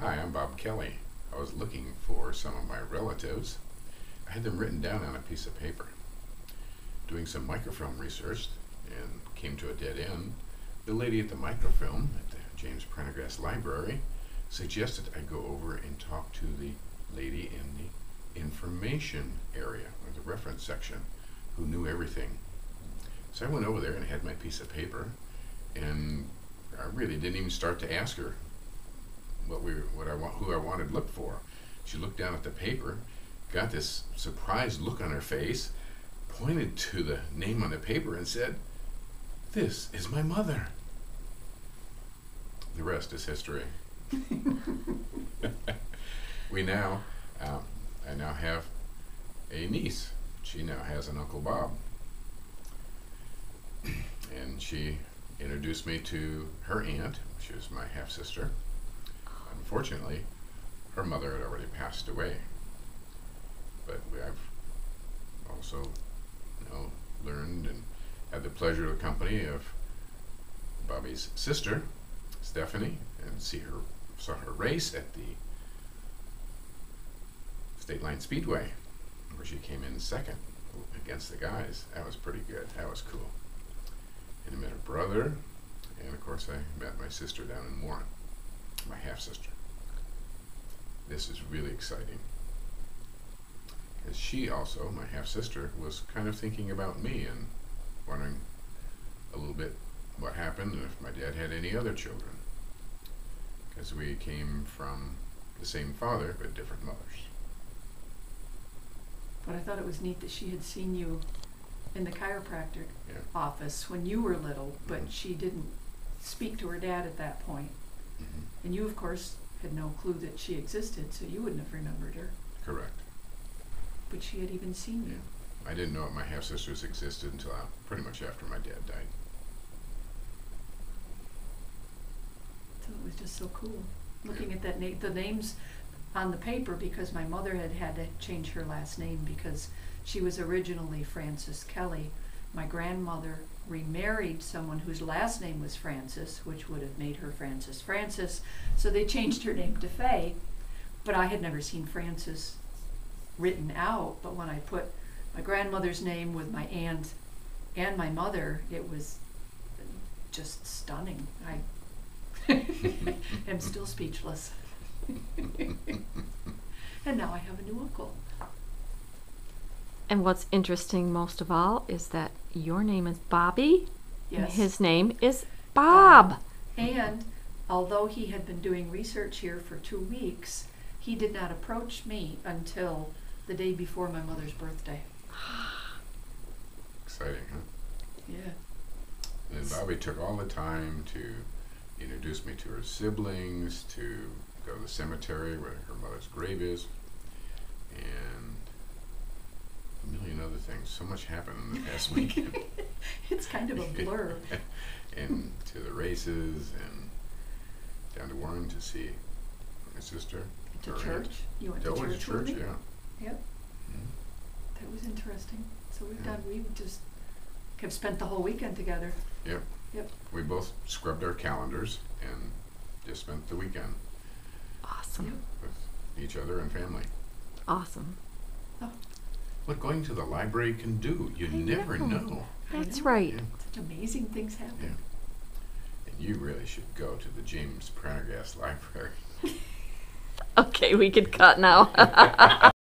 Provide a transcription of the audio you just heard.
Hi, I'm Bob Kelly. I was looking for some of my relatives. I had them written down on a piece of paper. Doing some microfilm research and came to a dead end. The lady at the microfilm at the James Prendergast Library suggested I go over and talk to the lady in the information area, or the reference section, who knew everything. So I went over there and had my piece of paper, and I really didn't even start to ask her who I wanted to look for. She looked down at the paper, got this surprised look on her face, pointed to the name on the paper and said, "This is my mother." The rest is history. I now have a niece. She now has an Uncle Bob. And she introduced me to her aunt, which is my half-sister. Unfortunately, her mother had already passed away. But I've also, learned and had the pleasure of the company of Bobbie's sister, Stephanie, and saw her race at the State Line Speedway, where she came in second against the guys. That was pretty good. That was cool. And I met her brother, and of course I met my sister down in Warren, my half-sister. This is really exciting, because she also, my half-sister, was kind of thinking about me and wondering a little bit what happened and if my dad had any other children, because we came from the same father but different mothers. But I thought it was neat that she had seen you in the chiropractic office when you were little, but she didn't speak to her dad at that point. And you, of course, had no clue that she existed, so you wouldn't have remembered her. Correct. But she had even seen you. I didn't know my half-sisters existed until pretty much after my dad died. So it was just so cool. Looking at that the names on the paper, because my mother had to change her last name because she was originally Frances Kelly. My grandmother remarried someone whose last name was Francis, which would have made her Francis, so they changed her name to Faye. But I had never seen Francis written out, but when I put my grandmother's name with my aunt and my mother, it was just stunning. I am still speechless. And now I have a new uncle. And what's interesting most of all is that your name is Bobbie, and his name is Bob. And although he had been doing research here for 2 weeks, he did not approach me until the day before my mother's birthday. Exciting, huh? Yeah. And Bobbie took all the time to introduce me to her siblings, to go to the cemetery where her mother's grave is, and a million other things. So much happened in the past weekend. It's kind of a blur. And to the races, and down to Warren to see my sister. To church? You went to church? Church, yeah. Yep. That was interesting. So we just have spent the whole weekend together. Yep. Yep. We both scrubbed our calendars and just spent the weekend. Awesome. With each other and family. Awesome. Oh. What going to the library can do, you never know. That's right. Yeah. Such amazing things happen. Yeah. And you really should go to the James Prendergast Library. Okay, we could cut now.